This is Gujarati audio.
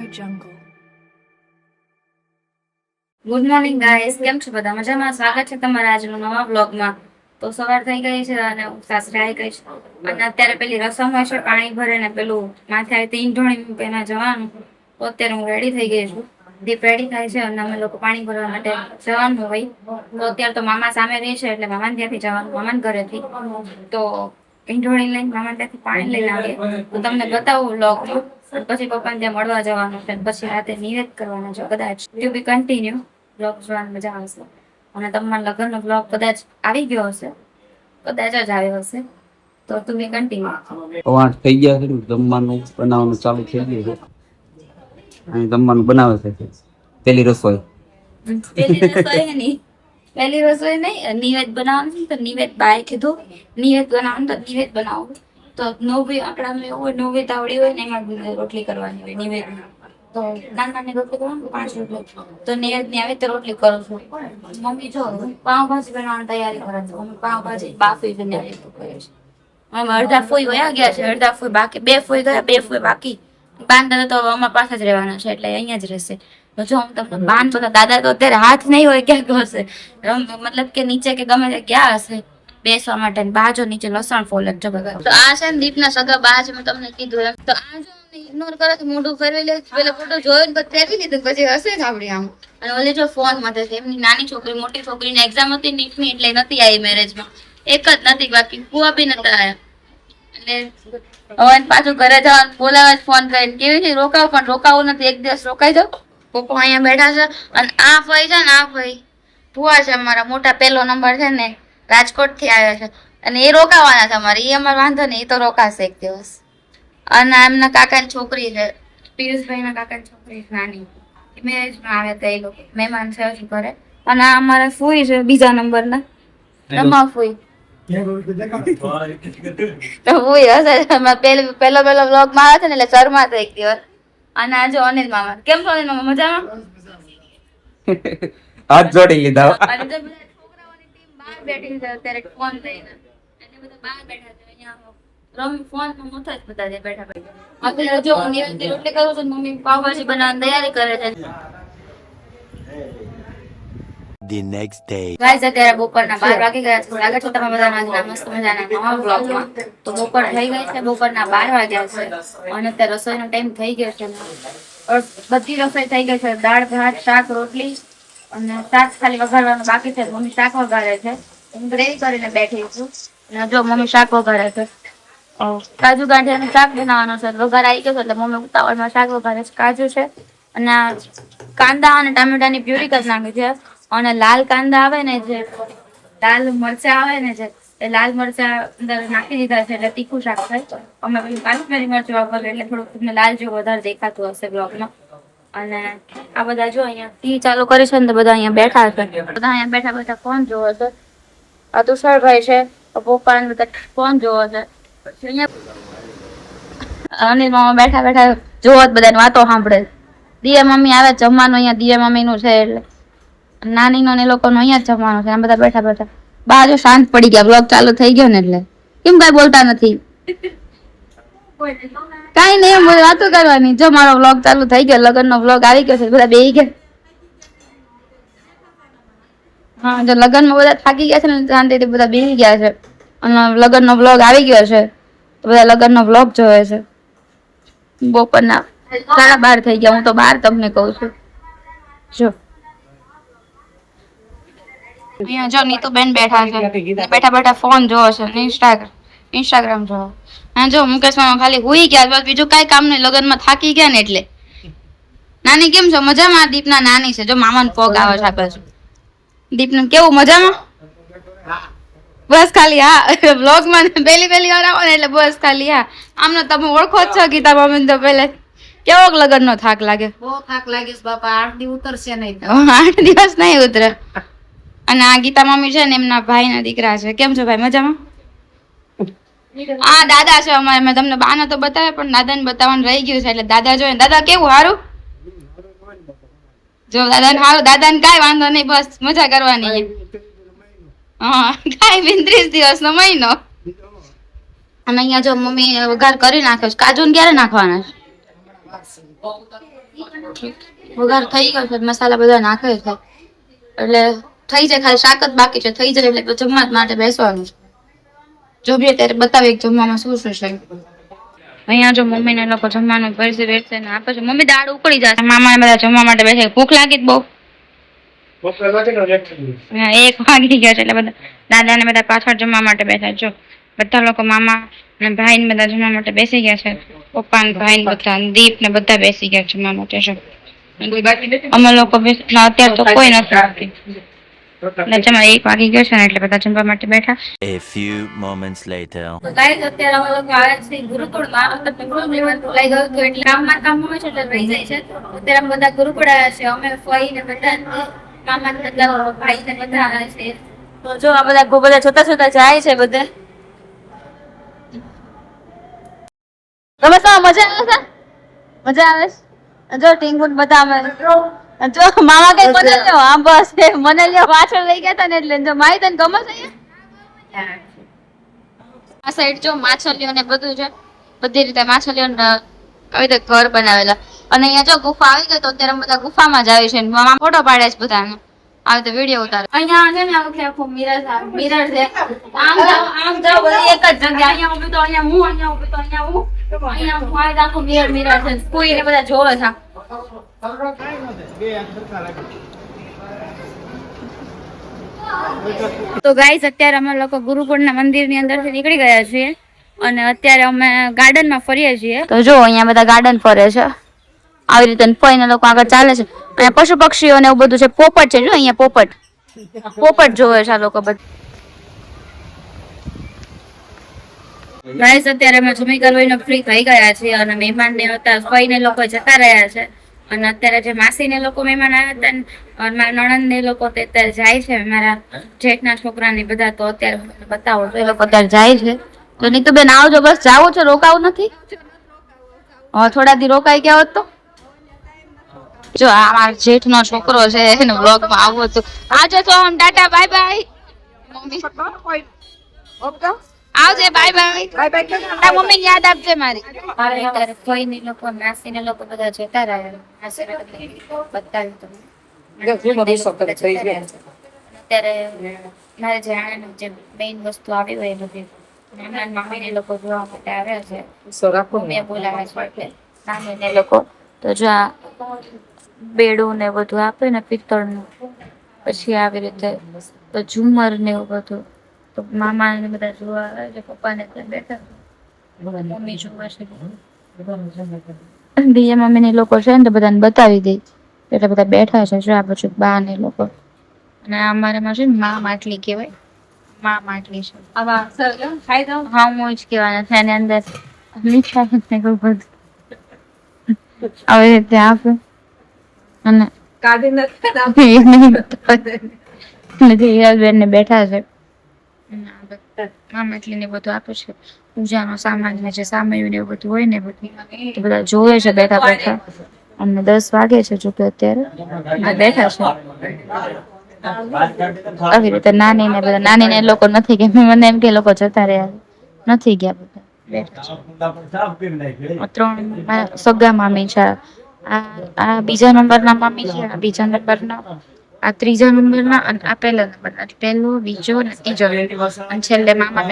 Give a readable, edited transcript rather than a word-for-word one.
Jungle. ગુડ મોર્નિંગ ગાઈસ, કેમ છો બધા? મજામાં? સ્વાગત છે તમારા આજના નવા વ્લોગમાં. તો સવાર થઈ ગઈ છે અને હું સાસરે આવી ગઈ છું અને અત્યારે પેલી રસમ હોય છે પાણી ભરે ને પેલું માથે આવી તીંઢોણી પેલા જવાનું. તો અત્યારે હું રેડી થઈ ગઈ છું. દીપ રેડી થાય છે અને અમે લોકો પાણી ભરવા માટે જવાનું હોય. તો અત્યારે તો મામા સામે રહે છે એટલે મામાને ત્યાંથી જવાનું, મામાના ઘરેથી. તો તીંઢોણી લઈને મામા ત્યાંથી પાણી લઈને આવીએ તો તમને બતાવું વ્લોગમાં. પછી પપ્પાને ત્યાં મળવા જવાનું છે, પછી રાતે નિવેદ કરવાના છે. કદાચ ટુ બી કન્ટિન્યુ બ્લોગ જોવાની મજા આવશે. અને તમારા લગ્નનો બ્લોગ કદાચ આવી ગયો હશે, કદાચ જ આવ્યો હશે, તો ટુ બી કન્ટિન્યુ. 8 થઈ ગયા છે, જમવાનું બનાવવાનું ચાલુ થઈ ગયું છે. અને જમવાનું બનાવે છે પેલી રસોઈ. પહેલી રસોઈ નહીં, નિવેદ બનાવવાનું છે. તો નિવેદ બાય કીધું નિવેદ બનાવવાનું, તો નિવેદ બનાવું. તો નોવી આપણામાં એવું હોય, નોવી તાવડી હોય ને એમાં રોટલી કરવાની હોય નિવેદમાં. તો નાની રોટલી કરવાની, 5 રોટલી. તો નિવેદની આવી તો રોટલી કરું છું. મમ્મી જો પાવભાજી બનાવવાની તૈયારી કરે છે. મમ્મી પાવભાજી બાફી બનાવી કરે છે. અડધા ફોઈ વયા ગયા છે, અડધા ફોઈ બાકી, 2 ફોઈ ગયા, 2 ફોઈ બાકી. બાંધા તો અમારા પાસે જ રહેવાના છે એટલે અહીંયા જ રહેશે. તો જો હું તમને બાંધ તો દાદા તો અત્યારે હાથ નહીં હોય ક્યાંક હશે, મતલબ કે નીચે કે ગમે તે ક્યાં હશે બેસવા માટે. બાજો નીચે લસણ ફોલે જો બગા. તો આ છે ને દીપના સગા બાજ, મેં તમને કીધું એમ. તો આ જો ઇગ્નોર કરે તો મોઢું ફેરવી લે, પેલા ફોટો જોયો ને પછી ફેરવી લીધું, પછી હશે જ આપડી આમ. અને ઓલી જો ફોન માં એમની નાની છોકરી, મોટી છોકરીની એક્ઝામ હતી નીટની એટલે નથી આવી મેરેજમાં. એક જ નથી, બાકી કુવા બી નતા આવ્યા. એટલે હવે પાછું ઘરે જવાનું બોલાવે ફોન કરીને, કેવી છે રોકાવ, પણ રોકાવું નથી. એક દિવસ રોકાઈ જાવ. પપ્પા અહીંયા બેઠા છે અને આ ફઈ છે ને, આ ફઈ ભુવા છે અમારા મોટા, પહેલો નંબર છે ને રાજકોટ થી આવ્યા છે અને એ રોકાવાના છે અમારે. એ અમારે વાંધો નહીં, એ તો રોકાશે એક દિવસ. અને એમના કાકાની છોકરી છે, પિયુષભાઈ ના કાકાની છોકરી નાની, મેરેજમાં આવ્યા હતા એ લોકો, મહેમાન છે હજુ ઘરે. અને આ અમારા ફૂઈ છે બીજા નંબરના, રમા ફૂઈ. પેલો વ્લોગ માં આવે છે ને એટલે શર્મા તો એક દિવસ. અને આ જો અનિલ મામા, કેમ છો અનિલ મામા? મજામાં? હાથ જોડી લીધા. અને જો બધા છોકરાઓની ટીમ બહાર બેઠી છે અત્યારે ફોન લઈને, એટલે બધા બહાર બેઠા છે. અહીંયા રમી ફોન માં મોટા જ બધા છે બેઠા બેઠા. અત્યારે જો હું નિવેદની રોટલી કરું છું, મમ્મી પાવભાજી બનાવવાની તૈયારી કરે છે. The next day. ગાઈસ, અત્યારે બપોરના 12 વાગી ગયા છે. સ્વાગત છે તમારા બધાના આજના મસ્ત મજાના નવા વ્લોગમાં. તો બપોર થઈ ગઈ છે, બપોરના 12 વાગ્યા છે અને અત્યારે રસોઈનો ટાઈમ થઈ ગયો છે. બધી રસોઈ થઈ ગઈ છે, દાળ ભાત શાક રોટલી અને શાક ખાલી વઘારવાનું બાકી છે. મમ્મી શાક વઘારે છે, હું ગ્રેવી કરીને બેઠી છું. અને જો મમ્મી શાક વઘારે છે, કાજુ ગાંઠિયાનું શાક બનાવવાનું છે. વઘાર આવી ગયો છે એટલે મમ્મી ઉતાવળમાં શાક વઘારે છે. કાજુ છે અને કાંદા અને ટામેટાની પ્યુરી કરી નાખી છે. અને લાલ કાંદા આવે ને, જે લાલ મરચા આવે ને, જે એ લાલ મરચા અંદર નાખી દીધા છે એટલે તીખું શાક થાય. અમે પેલું કાશ્મીરી મરચું વાપરીએ એટલે થોડુંક તમને લાલ જેવું વધારે દેખાતું હશે બ્લોગમાં. અને આ બધા જો અહીંયા ટી ચાલુ કરી છે ને તો બધા અહીંયા બેઠા છે. બધા અહીંયા બેઠા બેઠા ફોન જોવે છે. આ તુષારભાઈ છે, પપ્પા ને બધા ફોન જોવે છે. અહીંયા અનિલ મામા બેઠા બેઠા જોવો જ બધાની વાતો સાંભળે. દિયા મમ્મી આવે જમવાનું, અહીંયા દિયા મમ્મી નું છે એટલે નાની નો ને લોકો નો અહીંયા જ જમવાનું છે. બધા બેઠા બેઠા બા જો શાંત પડી ગયા, બ્લોગ ચાલુ થઈ ગયો ને એટલે. કેમ કઈ બોલતા નથી? કઈ નહીં, એમ વાતો કરવાની. જો મારો વ્લોગ ચાલુ થઈ ગયો, લગ્ન નો વ્લોગ આવી ગયો છે. બધા બેહી ગયા. હા, જો લગ્ન માં બધા થાકી ગયા છે ને, શાંતિથી બધા બેહી ગયા છે. અને લગ્ન નો વ્લોગ આવી ગયો છે તો બધા લગ્ન નો વ્લોગ જોવે છે. બપોરના 12:30 થઈ ગયા, હું તો 12 તમને કઉ છું. જો અહીંયા જો નીતુબેન બેઠા છે, બેઠા બેઠા ફોન જોવો છે, ઇન્સ્ટાગ્રામ જોવો. હા જો મુકેશ મામા ખાલી હુઈ ગયા, બસ બીજું કઈ કામ નહીં. લગ્નમાં થાકી ગયા ને એટલે. નાની કેમ છો? મજામાં? દીપના નાની છે, જો મામાને પગ આવે છે આ બાજુ. દીપનું કેવું? મજામાં? બસ ખાલી હા, વ્લોગ માં પહેલી વાર આવો ને એટલે બસ ખાલી હા. આમને તમે ઓળખો જ છો ગીતા મમ્મી તો પહેલે. કેવો લગ્ન નો થાક લાગે? બહુ થાક લાગે છે બાપા, 8 દિવસ ઉતરશે નહીં. 8 દિવસ નહીં ઉતરે. અને આ ગીતા મમ્મી છે ને એમના ભાઈ ના દીકરા છે. કેમ છો ભાઈ? મજામાં? આ દાદા છે અમારે. મેં તમને બાને તો બતાવ્યા પણ દાદાને બતાવવાનું રહી ગયું છે એટલે દાદા જોઈએ. દાદા કેવું? સારું? જો દાદા ને સારું, દાદા ને કઈ વાંધો નહીં, બસ મજા કરવાની. હા, કઈ 30 દિવસ નો મહિનો. અને અહીંયા જો મમ્મી વઘાર કરી નાખ્યો છે. કાજુ ને ક્યારે નાખવાના છે? વઘાર થઈ ગયો છે, મસાલા બધા નાખે છે એટલે થઈ જાય, ખાલી શાક જ બાકી છે. થઈ જાય એટલે જમવા માટે બેસવાનું છે. જો બી અત્યારે બતાવે જમવામાં શું શું છે. અહીંયા જો મમ્મી ને લોકો જમવાનું ભરસે બેસે ને આપે છે. મમ્મી દાળ ઉકળી જશે, મામા ને બધા જમવા માટે બેસે. ભૂખ લાગી જ બહુ. 1 વાગી ગયા છે એટલે બધા દાદા ને બધા પાછળ જમવા માટે બેઠા. જો બધા લોકો મામા અને ભાઈ ને બધા જમવા માટે બેસી ગયા છે. પપ્પા ને ભાઈ ને બધા દીપ ને બધા બેસી ગયા જમવા માટે. જો અમે લોકો અત્યારે તો કોઈ નથી. જમવા 1 વાગી ગયો છે ને એટલે બધા જમવા માટે બેઠા. A few moments later. Guys અત્યારે અમે લોકો આવ્યા છીએ ગુરુકુળમાં. લઈ ગયું હતું એટલે કામ હોય છે એટલે રહી જાય છે. અત્યારે અમે બધા ગુરુકુળ આવ્યા છે. અમે ફઈ ને બધા મામા ને બધા ભાઈ ને બધા આવ્યા છે. તો જો આ બધા છોટા જાય છે બધા. તમે શું મજા આવે છે? મજા આવે છે? જો ટીંગુ બધા અમે જો મામા કઈ મને લ્યો આમ બસ મને લ્યો પાછળ લઈ ગયા હતા ને એટલે જો મારી તને ગમે છે આ સાઈડ જો માછલીઓ ને બધું છે. બધી રીતે માછલીઓ આવી રીતે ઘર બનાવેલા. અને અહીંયા જો ગુફા આવી ગઈ તો અત્યારે બધા ગુફામાં જ આવી છે. મામા ફોટો પાડે છે બધાને, આવી રીતે વિડીયો ઉતારે. અહીંયા છે ને આખું મિરર છે. આમ જાવ બધી એક જ જગ્યા. અહીંયા ઊભી તો અહીંયા હું, અહીંયા ઊભી તો અહીંયા હું. અહીંયા હું આ આખું મિરર છે. કોઈ ને બધા જોવે છે. તો ગાઈસ અત્યારે અમે લોકો ગુરુકુળના મંદિરની અંદરથી નીકળી ગયા છીએ અને અત્યારે અમે ગાર્ડનમાં ફરીએ છીએ. તો જો અહીંયા બધા ગાર્ડન ફરે છે આવી રીતે. ફરીને લોકો આગળ ચાલે છે. અહીંયા પશુ પક્ષીઓ ને એવું બધું છે. પોપટ છે જો અહીંયા પોપટ જોવે છે આ લોકો બધા. ગાઈસ અત્યારે અમે જમી કરવીને ફ્રી થઈ ગયા છીએ અને મહેમાન ને હતા ફઈને લોકો જતા રહ્યા છે. અને અત્યારે જે માસી ને લોકો મહેમાન આવ્યા હતા અને મારા નણંદ ને લોકો તે અત્યારે જાય છે. મારા જેઠના છોકરા ને બધા તો અત્યારે બતાવો તો એ લોકો અત્યારે જાય છે. તો નીતુબેન આવજો, બસ જાવું છે, રોકાવું નથી. થોડા દી રોકાઈ ગયા હોત તો. જો આ મારા જેઠનો છોકરો છે એનો વ્લોગ માં આવું હતું. આવજો તો આમ ટાટા બાય બાય. મમ્મી આવજે બાય બાય. આ મમ્મી યાદ આપજે મારી. અત્યારે કોઈ ની લોકો નાસી ને લોકો બધા જતા રહ્યા. બતાવ્યું તમે અત્યારે મારે જાણવાનું જે મેઇન વસ્તુ આવી હોય એ બધી મમ્મી ને લોકો જોવા માટે આવ્યા છે. મમ્મીએ બોલાવ્યા છે નાની ને લોકો. તો જો આ બેડું ને બધું આપે ને પિત્તળનું, પછી આવી રીતે તો ઝુમર ને એવું બધું. તો મામા ને બધા જોવા આવે છે. પપ્પા ને ત્યાં બેઠા મમ્મી જોવા છે. બીજા મમ્મી ને લોકો છે ને તો બધાને બતાવી દે એટલે બધા બેઠા છે. જો આ પછી બા ને લોકો. અને અમારામાં છે ને મા માટલી કહેવાય. મા માટલી છે. હા હું જ કહેવાના છે. એની અંદર મીઠાઈ ને એવું બધું આવી રીતે આપે. અને હિરલબેન ને બેઠા છે. માટલી ને બધું આપે છે. પૂજાનો સામાન ને જે સામગ્રી ને એવું બધું હોય ને બધું બધા જોવે છે બેઠા બેઠા. અમને 10 વાગે છે જો કે અત્યારે બેઠા છે આવી રીતે. નાની ને બધા નાની ને લોકો નથી કે મને એમ કે લોકો જતા રહ્યા નથી ગયા બધા બેઠા છે. 3 સગા મામી છે. આ બીજા નંબરના મામી છે. આ બીજા નંબરના, આ ત્રીજા નંબરના અને આ પહેલા નંબરના. પહેલો, બીજો ને ત્રીજો અને છેલ્લે મામા